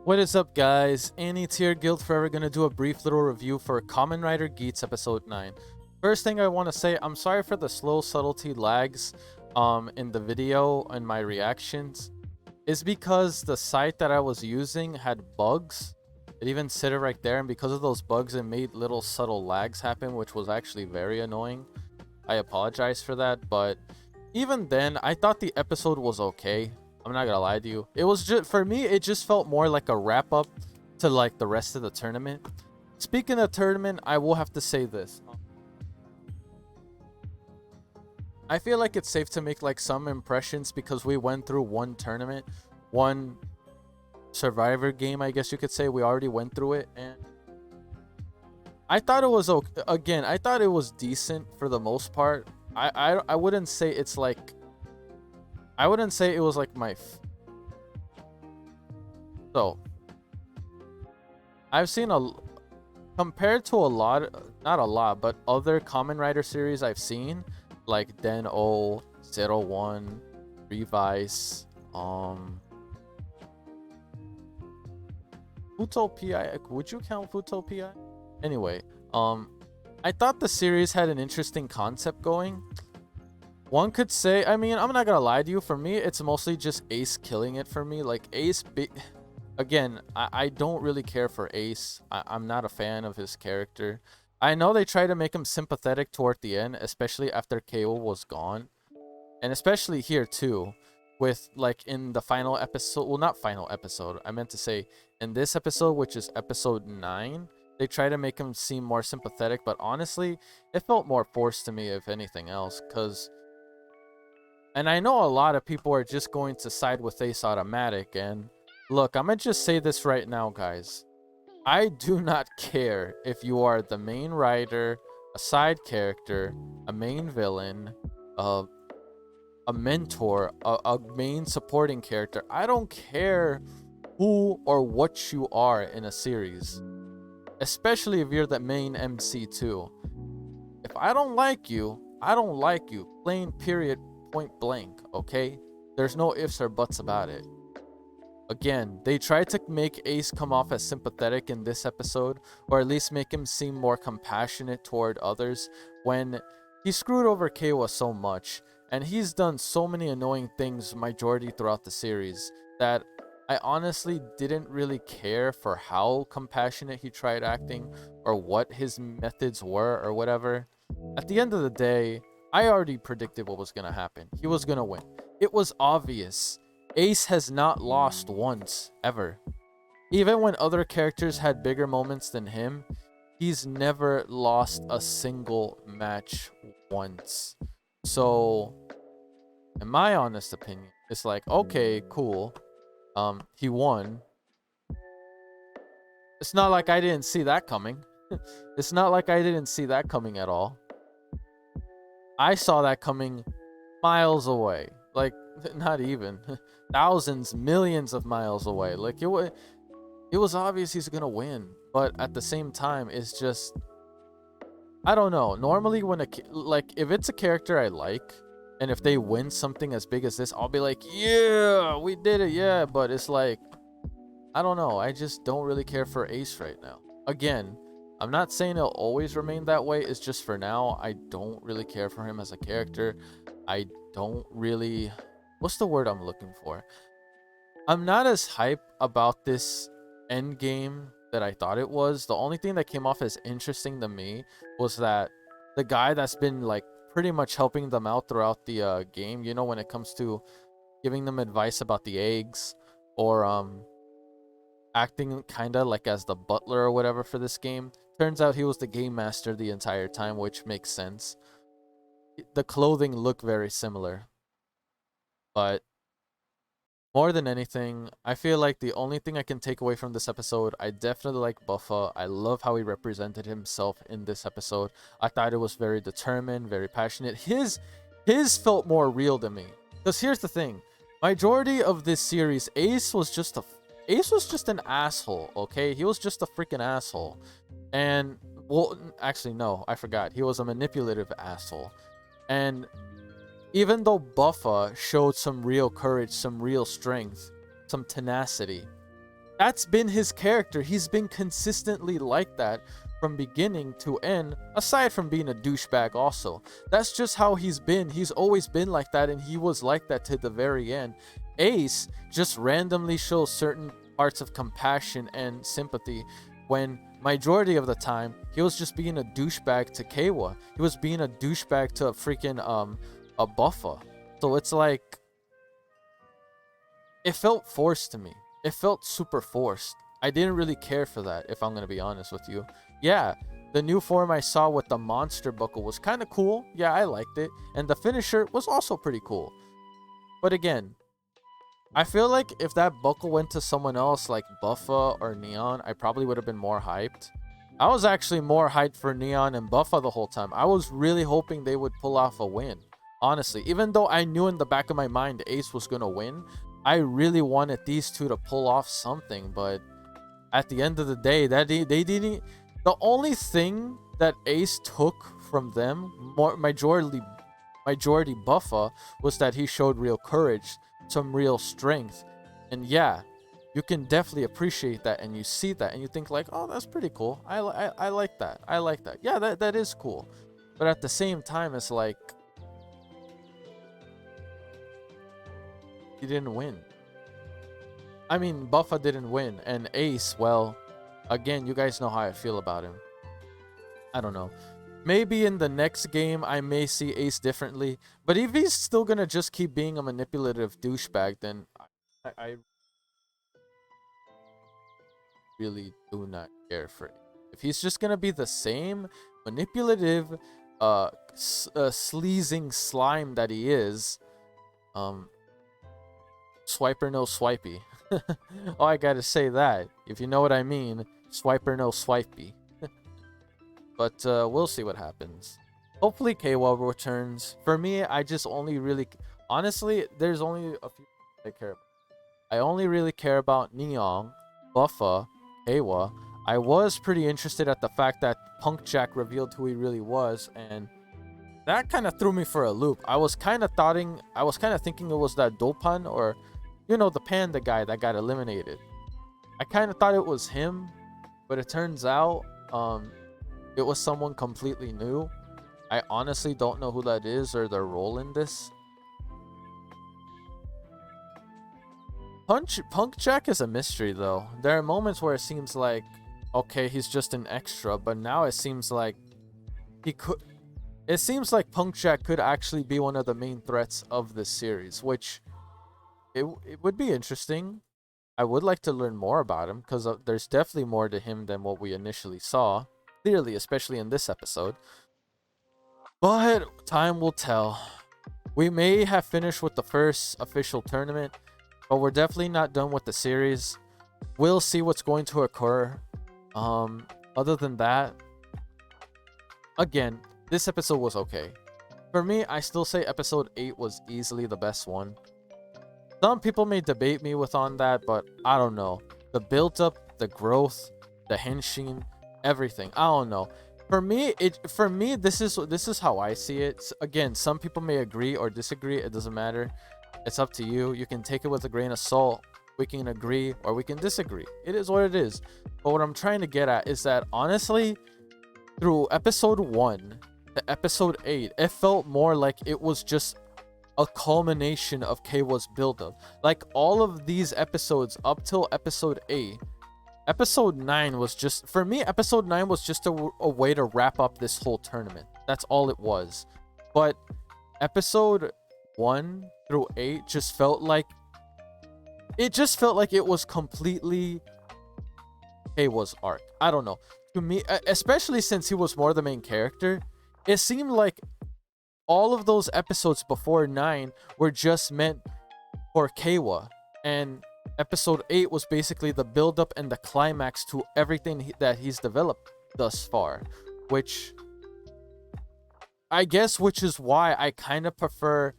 What is up, guys? Any Tier Guild Forever gonna do a brief little review for Kamen Rider Geats episode 9. First thing I want to say, I'm sorry for the slow subtlety lags in the video and my reactions. It's because the site that I was using had bugs. It even said it right there, and because of those bugs it made little subtle lags happen, which was actually very annoying. I apologize for that, but even then I thought the episode was okay. I'm not gonna lie to you. It was just, for me, it just felt more like a wrap up to like the rest of the tournament. Speaking of tournament, I will have to say this. I feel like it's safe to make like some impressions because we went through one tournament, one survivor game, I guess you could say. We already went through it, and I thought it was okay. Again, I thought it was decent for the most part. I wouldn't say it's like, I wouldn't say it was like my so I've seen compared to a lot, not a lot, but other Kamen Rider series I've seen, like Den O, 01, Revice, Futo PI. Would you count Futo PI? Anyway, I thought the series had an interesting concept going. One could say, I mean, I'm not gonna lie to you, for me it's mostly just Ace killing it for me. Like Ace, again, I don't really care for Ace. I'm not a fan of his character. I know they try to make him sympathetic toward the end, especially after KO was gone, and especially here too, with like in the final episode, well, not final episode, I meant to say in this episode, which is episode 9, they try to make him seem more sympathetic, but honestly it felt more forced to me if anything else. Because, and I know a lot of people are just going to side with Ace Automatic, and look, I'm gonna just say this right now, guys. I do not care if you are the main writer, a side character, a main villain, a mentor, a main supporting character. I don't care who or what you are in a series, especially if you're the main MC too. If I don't like you, I don't like you. Plain, period, point blank, okay? There's no ifs or buts about it. Again, they tried to make Ace come off as sympathetic in this episode, or at least make him seem more compassionate toward others, when he screwed over Keiwa so much, and he's done so many annoying things majority throughout the series, that I honestly didn't really care for how compassionate he tried acting, or what his methods were, or whatever. At the end of the day, I already predicted what was going to happen. He was going to win. It was obvious. Ace has not lost once, ever. Even when other characters had bigger moments than him, he's never lost a single match once. So, in my honest opinion, it's like, okay, cool. He won. It's not like I didn't see that coming. It's not like I didn't see that coming at all. I saw that coming miles away. Like, not even. Thousands, millions of miles away. Like, it was obvious he's gonna win. But at the same time, it's just, I don't know. Normally when like, if it's a character I like, and if they win something as big as this, I'll be like, yeah, we did it, yeah. But it's like, I don't know. I just don't really care for Ace right now. Again, I'm not saying it'll always remain that way. It's just for now, I don't really care for him as a character. I don't really, what's the word I'm looking for? I'm not as hype about this end game that I thought it was. The only thing that came off as interesting to me was that the guy that's been like pretty much helping them out throughout the game, you know, when it comes to giving them advice about the eggs, or acting kind of like as the butler or whatever for this game. Turns out he was the game master the entire time, which makes sense. The clothing look very similar. But more than anything, I feel like the only thing I can take away from this episode, I definitely like Buffa. I love how he represented himself in this episode. I thought it was very determined, very passionate. His felt more real to me. Because here's the thing. Majority of this series, Ace was just an asshole, okay? He was just a freaking asshole. And, well, actually, no, I forgot. He was a manipulative asshole. And even though Buffa showed some real courage, some real strength, some tenacity, That's been his character. He's been consistently like that from beginning to end, aside from being a douchebag also. That's just how he's been. He's always been like that, and he was like that to the very end. Ace just randomly shows certain parts of compassion and sympathy when majority of the time he was just being a douchebag to Kawa. He was being a douchebag to a freaking a Buffa. So it's like it felt forced to me. It felt super forced. I didn't really care for that, if I'm gonna be honest with you. Yeah, the new form I saw with the monster buckle was kind of cool. Yeah, I liked it. And the finisher was also pretty cool. But again, I feel like if that buckle went to someone else like Buffa or Neon, I probably would have been more hyped. I was actually more hyped for Neon and Buffa the whole time. I was really hoping they would pull off a win. Honestly, even though I knew in the back of my mind Ace was going to win, I really wanted these two to pull off something. But at the end of the day, that they didn't. The only thing that Ace took from them, majority Buffa, was that he showed real courage, some real strength. And yeah, you can definitely appreciate that, and you see that and you think like, oh, that's pretty cool. I like that. I like that. Yeah, that is cool. But at the same time, it's like he didn't win. I mean, Buffa didn't win, and Ace, well, again, you guys know how I feel about him. I don't know. Maybe in the next game, I may see Ace differently. But if he's still gonna just keep being a manipulative douchebag, then I really do not care for it. If he's just gonna be the same manipulative, sleazing slime that he is, swiper no swipey. Oh, I gotta say that. If you know what I mean, swiper no swipey. But we'll see what happens. Hopefully Kawa returns. For me, I just only really... Honestly, there's only a few I care about. I only really care about Neon, Buffa, Kawa. I was pretty interested at the fact that Punk Jack revealed who he really was, and that kind of threw me for a loop. I was kind of thinking it was that Dopan, or you know, the panda guy that got eliminated. I kind of thought it was him, but it turns out it was someone completely new. I honestly don't know who that is or their role in this. Punk Jack is a mystery though. There are moments where it seems like, okay, he's just an extra, but now it seems like it seems like Punk Jack could actually be one of the main threats of this series, which it would be interesting. I would like to learn more about him, because there's definitely more to him than what we initially saw. Clearly, especially in this episode. But time will tell. We may have finished with the first official tournament, but we're definitely not done with the series. We'll see what's going to occur. Other than that, again, this episode was okay. For me, I still say episode 8 was easily the best one. Some people may debate me on that, but I don't know. The build-up, the growth, the henshin, everything. I don't know. For me, this is how I see it. Again, some people may agree or disagree. It doesn't matter. It's up to you. You can take it with a grain of salt. We can agree or we can disagree. It is what it is. But what I'm trying to get at is that honestly, through episode 1 to episode 8, it felt more like it was just a culmination of Kawa's buildup. Like all of these episodes up till episode 8, episode 9 was just, for me, episode 9 was just a way to wrap up this whole tournament. That's all it was. But episode 1 through 8 just felt like it was completely Kawa's arc. I don't know. To me, especially since he was more the main character, it seemed like all of those episodes before 9 were just meant for Kawa, and episode 8 was basically the build-up and the climax to everything that he's developed thus far, which is why I kind of prefer,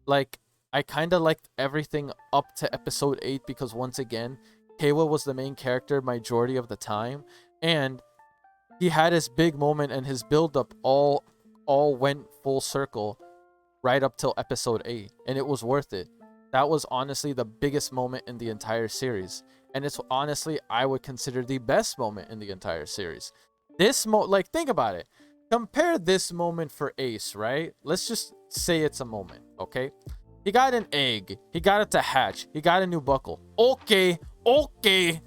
like, I kind of liked everything up to episode 8, because once again, Kawa was the main character majority of the time, and he had his big moment, and his build-up all went full circle right up till episode 8, and it was worth it. That was honestly the biggest moment in the entire series, and it's honestly, I would consider the best moment in the entire series. This like, think about it. Compare this moment for Ace, right? Let's just say it's a moment, okay? He got an egg. He got it to hatch. He got a new buckle. Okay, okay.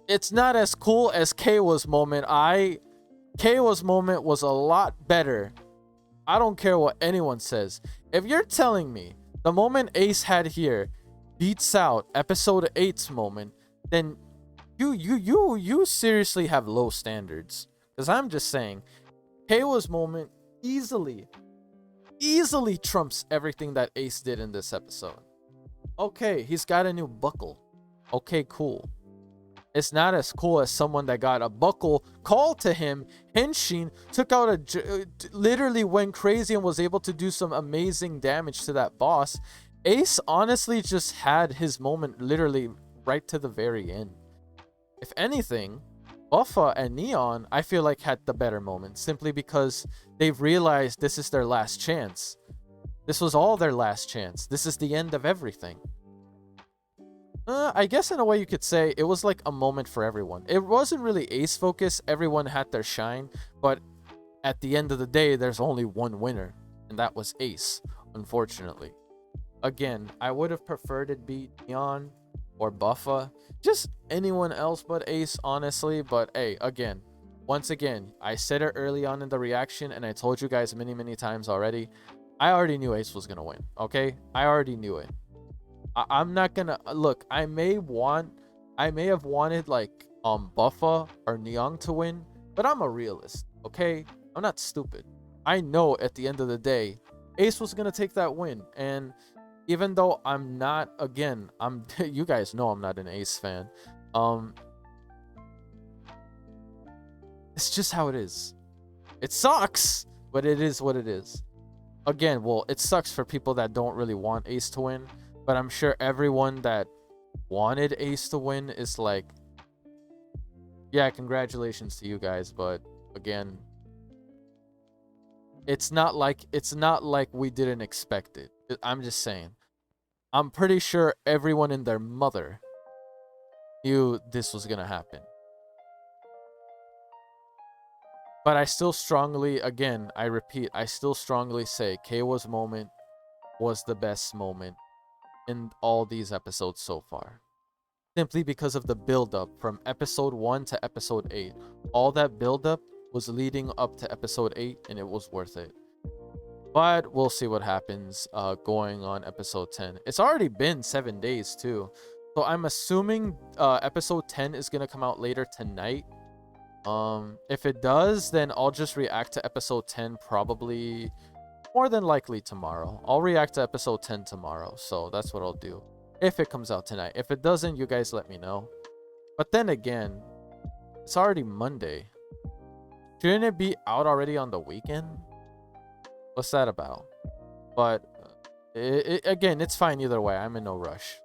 It's not as cool as Keiwa's moment. Keiwa's moment was a lot better. I don't care what anyone says. If you're telling me the moment Ace had here beats out episode 8's moment, then you seriously have low standards. Because I'm just saying, Keiwa's moment easily trumps everything that Ace did in this episode. Okay, he's got a new buckle. Okay, cool. It's not as cool as someone that got a buckle called to him. Henshin took out literally went crazy and was able to do some amazing damage to that boss. Ace honestly just had his moment literally right to the very end. If anything, Buffa and Neon, I feel like, had the better moment, simply because they've realized this is their last chance. This was all their last chance. This is the end of everything. I guess in a way you could say it was like a moment for everyone. It wasn't really Ace focus. Everyone had their shine, but at the end of the day, there's only one winner, and that was Ace, unfortunately. Again, I would have preferred it be Neon or Buffa, just anyone else but Ace, honestly. But hey, again, once again, I said it early on in the reaction, and I told you guys many times already. I already knew Ace was gonna win. Okay, I already knew it. I'm not gonna look. I may have wanted like Buffa or Neon to win, but I'm a realist. Okay, I'm not stupid. I know at the end of the day, Ace was gonna take that win, and even though I'm not, again, you guys know I'm not an Ace fan. It's just how it is. It sucks, but it is what it is. Again, well, it sucks for people that don't really want Ace to win, but I'm sure everyone that wanted Ace to win is like, yeah, congratulations to you guys, but again, it's not like we didn't expect it. I'm just saying. I'm pretty sure everyone and their mother knew this was gonna happen. But I still strongly, again, I repeat, I still strongly say Keiwa's moment was the best moment in all these episodes so far. Simply because of the build-up from episode 1 to episode 8. All that build-up was leading up to episode 8, and it was worth it. But we'll see what happens going on episode 10. It's already been 7 days too. So I'm assuming episode 10 is going to come out later tonight. If it does, then I'll just react to episode 10 probably more than likely tomorrow. I'll react to episode 10 tomorrow. So that's what I'll do. If it comes out tonight. If it doesn't, you guys let me know. But then again, it's already Monday. Shouldn't it be out already on the weekend? What's that about? But again, it's fine either way. I'm in no rush.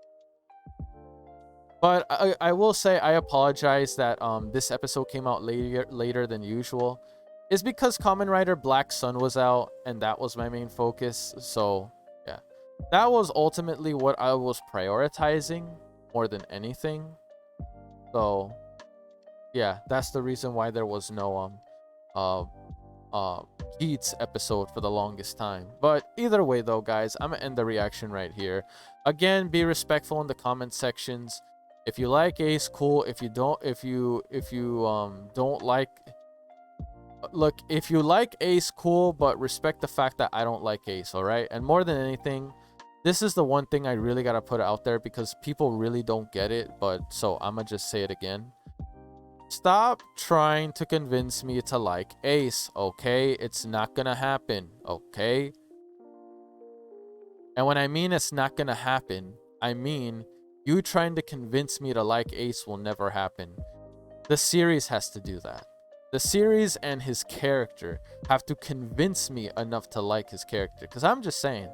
But I will say I apologize that this episode came out later than usual. It's because Kamen Rider Black Sun was out, and that was my main focus. So yeah, that was ultimately what I was prioritizing more than anything. So yeah, that's the reason why there was no Geats episode for the longest time. But either way though, guys, I'm gonna end the reaction right here. Again, be respectful in the comment sections. If you like Ace, cool. If you don't, if you don't like, look, if you like Ace, cool, but respect the fact that I don't like Ace, all right? And more than anything, this is the one thing I really gotta put out there because people really don't get it. But so I'm gonna just say it again. Stop trying to convince me to like Ace, okay? It's not gonna happen, okay? And when I mean it's not gonna happen, I mean you trying to convince me to like Ace will never happen. The series has to do that. The series and his character have to convince me enough to like his character. Because I'm just saying,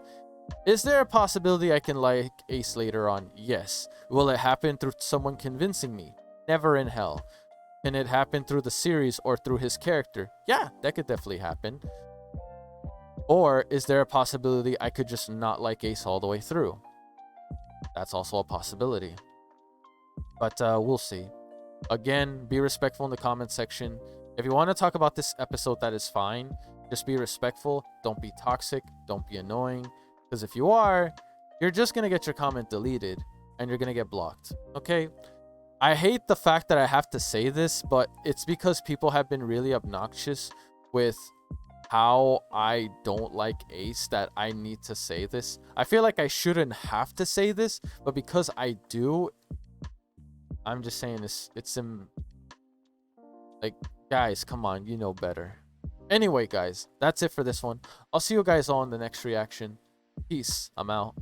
is there a possibility I can like Ace later on? Yes. Will it happen through someone convincing me? Never in hell. Can it happen through the series or through his character? Yeah, that could definitely happen. Or is there a possibility I could just not like Ace all the way through? That's also a possibility. But we'll see. Again, be respectful in the comment section. If you want to talk about this episode, that is fine. Just be respectful. Don't be toxic. Don't be annoying. Because if you are, you're just going to get your comment deleted and you're going to get blocked. Okay? I hate the fact that I have to say this, but it's because people have been really obnoxious with how I don't like Ace that I need to say this. I feel like I shouldn't have to say this, but because I do, I'm just saying this. It's like, guys, come on, you know better. Anyway, guys, that's it for this one. I'll see you guys all in the next reaction. Peace. I'm out.